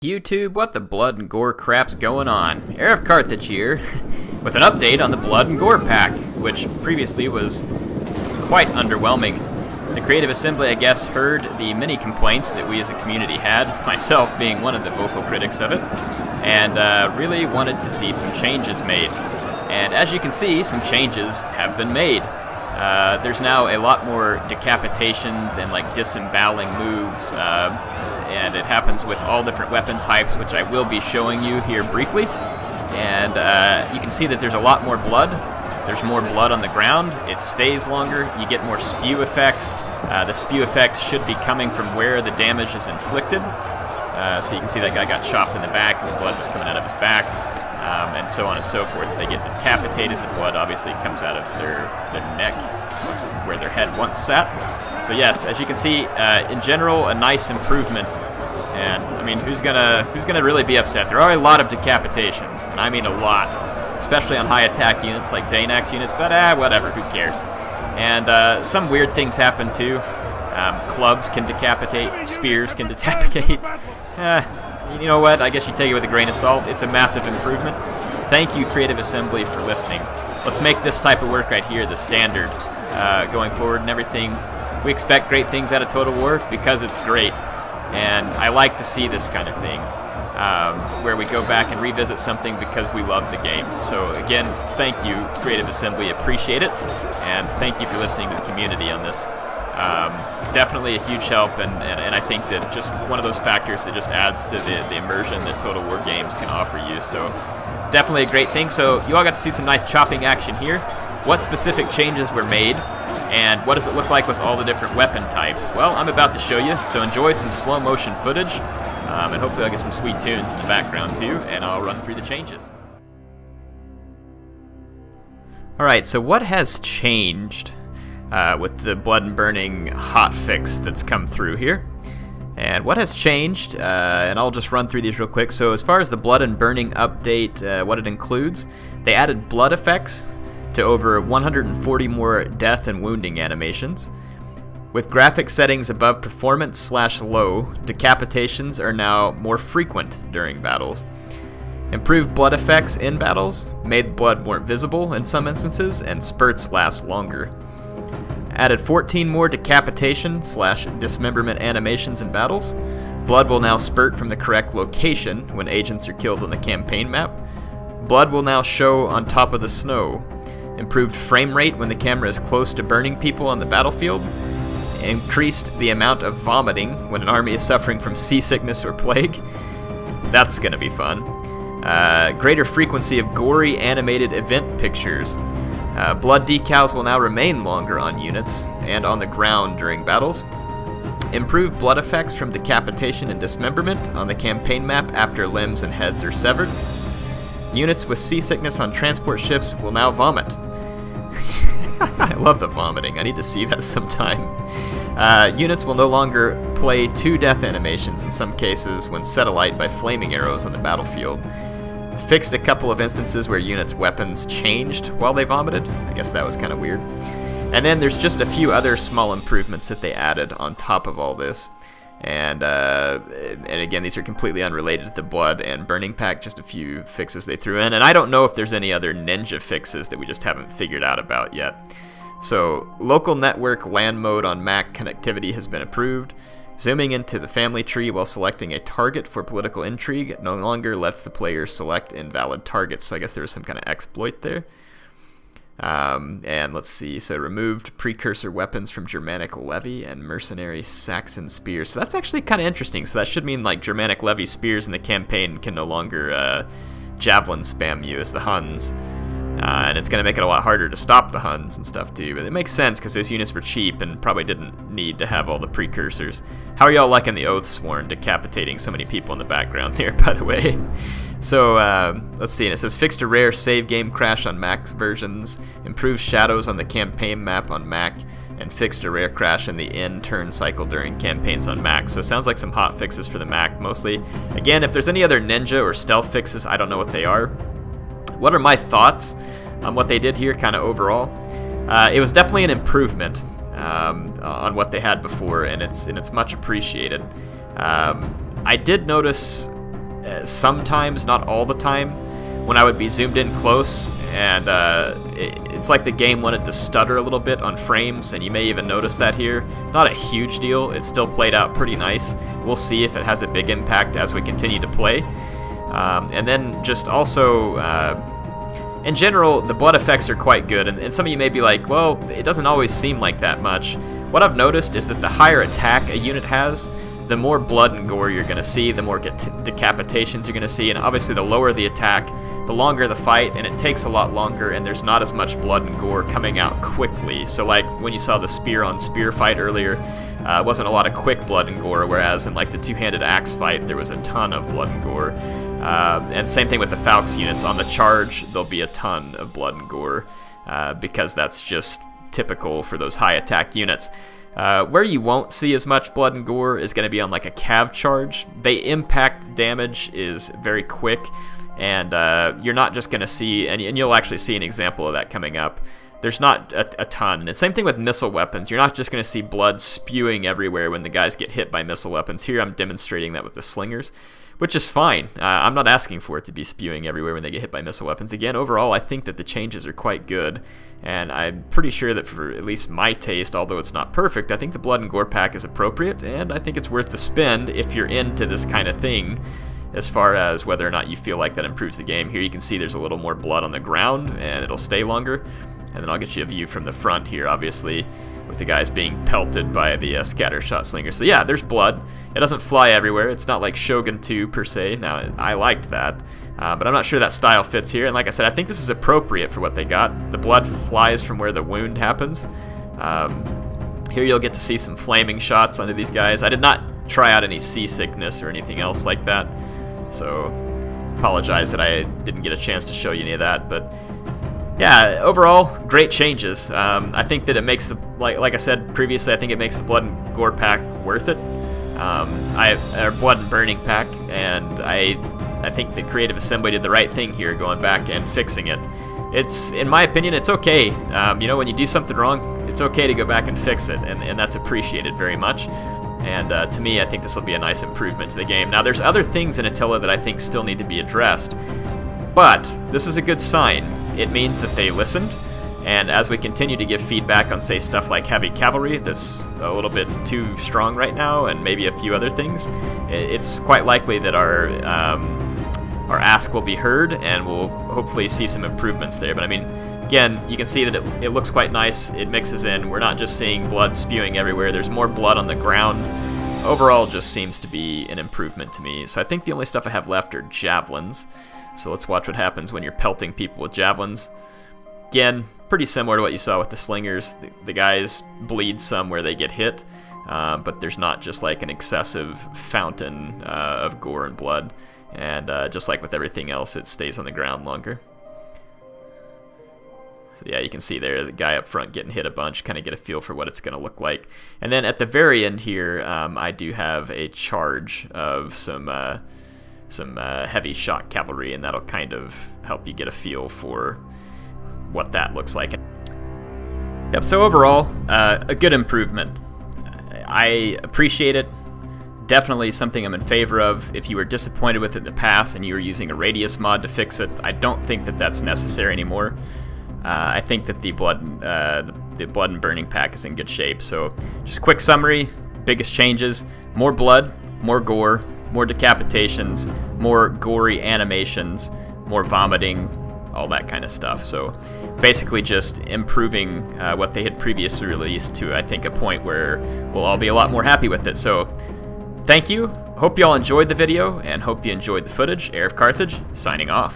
YouTube, what the blood and gore crap's going on? HeirofCarthage here, with an update on the blood and gore pack, which previously was quite underwhelming. The Creative Assembly, I guess, heard the many complaints that we as a community had, myself being one of the vocal critics of it, and really wanted to see some changes made. And as you can see, some changes have been made. There's now a lot more decapitations and like disemboweling moves, and it happens with all different weapon types, which I will be showing you here briefly. And you can see that there's a lot more blood. There's more blood on the ground. It stays longer. You get more spew effects. The spew effects should be coming from where the damage is inflicted. So you can see that guy got chopped in the back, and the blood was coming out of his back, and so on and so forth. They get decapitated. The blood obviously comes out of their neck, where their head once sat. So yes, as you can see, in general, a nice improvement. And I mean, who's gonna really be upset? There are a lot of decapitations, and I mean a lot, especially on high attack units like Danax units. But whatever, who cares? And some weird things happen too. Clubs can decapitate, spears can decapitate. You know what? I guess you take it with a grain of salt. It's a massive improvement. Thank you, Creative Assembly, for listening. Let's make this type of work right here the standard going forward and everything. We expect great things out of Total War because it's great. And I like to see this kind of thing, where we go back and revisit something because we love the game. So again, thank you, Creative Assembly, appreciate it, and thank you for listening to the community on this. Definitely a huge help, and I think that just one of those factors that just adds to the immersion that Total War games can offer you. So definitely a great thing. So you all got to see some nice chopping action here. What specific changes were made? And what does it look like with all the different weapon types? Well, I'm about to show you, so enjoy some slow motion footage, and hopefully I'll get some sweet tunes in the background too, and I'll run through the changes. Alright, so what has changed with the blood and burning hotfix that's come through here? And what has changed, and I'll just run through these real quick. So as far as the blood and burning update, what it includes, they added blood effects to over 140 more death and wounding animations. With graphic settings above performance/low, decapitations are now more frequent during battles. Improved blood effects in battles, made blood more visible in some instances, and spurts last longer. Added 14 more decapitation/dismemberment animations in battles. Blood will now spurt from the correct location when agents are killed on the campaign map. Blood will now show on top of the snow. Improved frame rate when the camera is close to burning people on the battlefield. Increased the amount of vomiting when an army is suffering from seasickness or plague. That's gonna be fun. Greater frequency of gory animated event pictures. Blood decals will now remain longer on units and on the ground during battles. Improved blood effects from decapitation and dismemberment on the campaign map after limbs and heads are severed. Units with seasickness on transport ships will now vomit. I love the vomiting. I need to see that sometime. Units will no longer play 2 death animations in some cases when set alight by flaming arrows on the battlefield. Fixed a couple of instances where units' weapons changed while they vomited. I guess that was kind of weird. And then there's just a few other small improvements that they added on top of all this. And again, these are completely unrelated to the blood and burning pack, just a few fixes they threw in. And I don't know if there's any other ninja fixes that we just haven't figured out about yet. So, local network LAN mode on Mac connectivity has been approved. Zooming into the family tree while selecting a target for political intrigue no longer lets the player select invalid targets. So I guess there was some kind of exploit there. And let's see, so removed Precursor weapons from Germanic Levy and Mercenary Saxon spears. So that's actually kind of interesting. So that should mean like Germanic Levy spears in the campaign can no longer javelin spam you as the Huns. And it's going to make it a lot harder to stop the Huns and stuff too. But it makes sense because those units were cheap and probably didn't need to have all the precursors. How are y'all liking the Oathsworn decapitating so many people in the background there, by the way? So, let's see, and it says fixed a rare save game crash on Mac versions, improved shadows on the campaign map on Mac, and fixed a rare crash in the end turn cycle during campaigns on Mac. So it sounds like some hot fixes for the Mac, mostly. Again, if there's any other ninja or stealth fixes, I don't know what they are. What are my thoughts on what they did here, kind of overall? It was definitely an improvement on what they had before, and it's much appreciated. I did notice sometimes, not all the time, when I would be zoomed in close, and it's like the game wanted to stutter a little bit on frames, and you may even notice that here. Not a huge deal, it still played out pretty nice. We'll see if it has a big impact as we continue to play. And then just also, in general, the blood effects are quite good, and some of you may be like, well, it doesn't always seem like that much. What I've noticed is that the higher attack a unit has, the more blood and gore you're going to see, the more decapitations you're going to see, and obviously the lower the attack, the longer the fight, and it takes a lot longer, and there's not as much blood and gore coming out quickly. So like when you saw the spear on spear fight earlier, it wasn't a lot of quick blood and gore, whereas in like the two-handed axe fight, there was a ton of blood and gore. And same thing with the Falx units. On the charge, there'll be a ton of blood and gore, because that's just typical for those high attack units. Where you won't see as much blood and gore is going to be on like a cav charge. They impact damage is very quick, and you're not just going to see, and you'll actually see an example of that coming up. There's not a ton. And same thing with missile weapons. You're not just going to see blood spewing everywhere when the guys get hit by missile weapons. Here I'm demonstrating that with the slingers, which is fine. I'm not asking for it to be spewing everywhere when they get hit by missile weapons. Again, overall, I think that the changes are quite good, and I'm pretty sure that for at least my taste, although it's not perfect, I think the blood and gore pack is appropriate, and I think it's worth the spend if you're into this kind of thing, as far as whether or not you feel like that improves the game. Here you can see there's a little more blood on the ground, and it'll stay longer. And then I'll get you a view from the front here, obviously, with the guys being pelted by the scatter shot slingers. So yeah, there's blood. It doesn't fly everywhere. It's not like Shogun 2 per se. Now, I liked that, but I'm not sure that style fits here. And like I said, I think this is appropriate for what they got. The blood flies from where the wound happens. Here you'll get to see some flaming shots onto these guys. I did not try out any seasickness or anything else like that, so apologize that I didn't get a chance to show you any of that, but yeah, overall, great changes. I think that it makes the, like I said previously, I think it makes the blood and gore pack worth it. Our blood and burning pack, and I think the Creative Assembly did the right thing here, going back and fixing it. It's, in my opinion, it's okay. You know, when you do something wrong, it's okay to go back and fix it, and that's appreciated very much. And to me, I think this will be a nice improvement to the game. Now, there's other things in Attila that I think still need to be addressed, but this is a good sign. It means that they listened, and as we continue to give feedback on, say, stuff like heavy cavalry that's a little bit too strong right now, and maybe a few other things, it's quite likely that our ask will be heard, and we'll hopefully see some improvements there. But I mean, again, you can see that it looks quite nice. It mixes in. We're not just seeing blood spewing everywhere. There's more blood on the ground. Overall, just seems to be an improvement to me. So I think the only stuff I have left are javelins. So let's watch what happens when you're pelting people with javelins. Again, pretty similar to what you saw with the slingers. The guys bleed some where they get hit, but there's not just like an excessive fountain of gore and blood. And just like with everything else, it stays on the ground longer. So yeah, you can see there the guy up front getting hit a bunch, kind of get a feel for what it's going to look like. And then at the very end here, I do have a charge of some heavy shot cavalry, and that'll kind of help you get a feel for what that looks like. Yep, so overall, a good improvement. I appreciate it. Definitely something I'm in favor of. If you were disappointed with it in the past and you were using a radius mod to fix it, I don't think that that's necessary anymore. I think that the blood and burning pack is in good shape. So just a quick summary, biggest changes: more blood, more gore, more decapitations, more gory animations, more vomiting, all that kind of stuff. So basically just improving what they had previously released to, I think, a point where we'll all be a lot more happy with it. So thank you. Hope you all enjoyed the video, and hope you enjoyed the footage. HeirofCarthage, signing off.